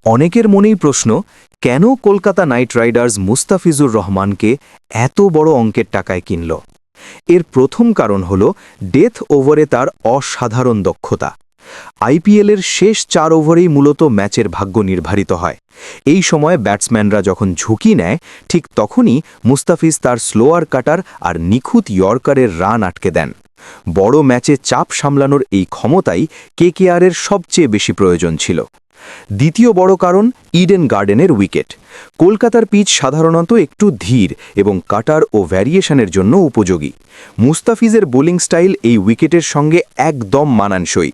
অনেকের মনেই প্রশ্ন, কেন কলকাতা নাইট রাইডার্স মুস্তাফিজুর রহমানকে এত বড় অঙ্কের টাকায় কিনল? এর প্রথম কারণ হল ডেথ ওভারে তার অসাধারণ দক্ষতা। আইপিএলের শেষ 4 ওভারেই মূলত ম্যাচের ভাগ্য নির্ধারিত হয়। এই সময়ে ব্যাটসম্যানরা যখন ঝুঁকি নেয়, ঠিক তখনই মুস্তাফিজ তার স্লোয়ার কাটার আর নিখুঁত ইয়র্কারের রান আটকে দেন। বড় ম্যাচে চাপ সামলানোর এই ক্ষমতাই কেকেআরের সবচেয়ে বেশি প্রয়োজন ছিল। দ্বিতীয় বড় কারণ ইডেন গার্ডেনের উইকেট। কলকাতার পিচ সাধারণত একটু ধীর এবং কাটার ও ভ্যারিয়েশনের জন্য উপযোগী। মুস্তাফিজের বোলিং স্টাইল এই উইকেটের সঙ্গে একদম মানানসই।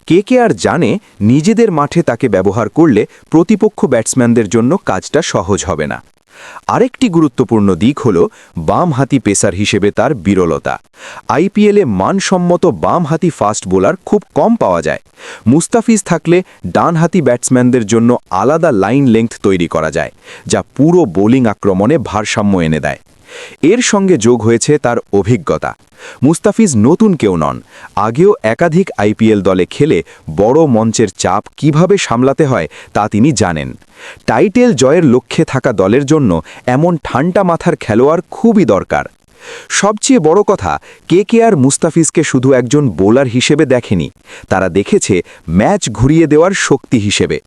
কেকেআর জানে নিজেদের মাঠে তাকে ব্যবহার করলে প্রতিপক্ষ ব্যাটসম্যানদের জন্য কাজটা সহজ হবে না। আরেকটি গুরুত্বপূর্ণ দিক হল বামহাতি পেসার হিসেবে তার বিরলতা। আইপিএলে মানসম্মত বামহাতি ফাস্ট বোলার খুব কম পাওয়া যায়। মুস্তাফিজ থাকলে ডানহাতি ব্যাটসম্যানদের জন্য আলাদা লাইন লেংথ তৈরি করা যায়, যা পুরো বোলিং আক্রমণে ভারসাম্য এনে দেয়। এর সঙ্গে যোগ হয়েছে তার অভিজ্ঞতা। মুস্তাফিজ নতুন কেউ নন, আগেও একাধিক আইপিএল দলে খেলে বড় মঞ্চের চাপ কিভাবে সামলাতে হয় তা তিনি জানেন। টাইটেল জয়ের লক্ষ্যে থাকা দলের জন্য এমন ঠান্ডা মাথার খেলোয়াড় খুবই দরকার। সবচেয়ে বড় কথা, কেকেআর মুস্তাফিজকে শুধু একজন বোলার হিসেবে দেখেনি, তারা দেখেছে ম্যাচ ঘুরিয়ে দেওয়ার শক্তি হিসেবে।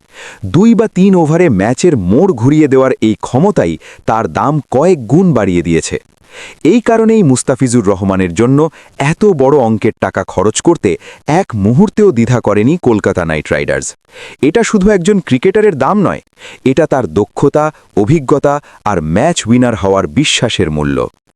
2 বা 3 ওভারে ম্যাচের মোড় ঘুরিয়ে দেওয়ার এই ক্ষমতাই তার দাম কয়েক গুণ বাড়িয়ে দিয়েছে। এই কারণেই মুস্তাফিজুর রহমানের জন্য এত বড় অঙ্কের টাকা খরচ করতে এক মুহূর্তেও দ্বিধা করেনি কলকাতা নাইট রাইডার্স। এটা শুধু একজন ক্রিকেটারের দাম নয়, এটা তার দক্ষতা, অভিজ্ঞতা আর ম্যাচ উইনার হওয়ার বিশ্বাসের মূল্য।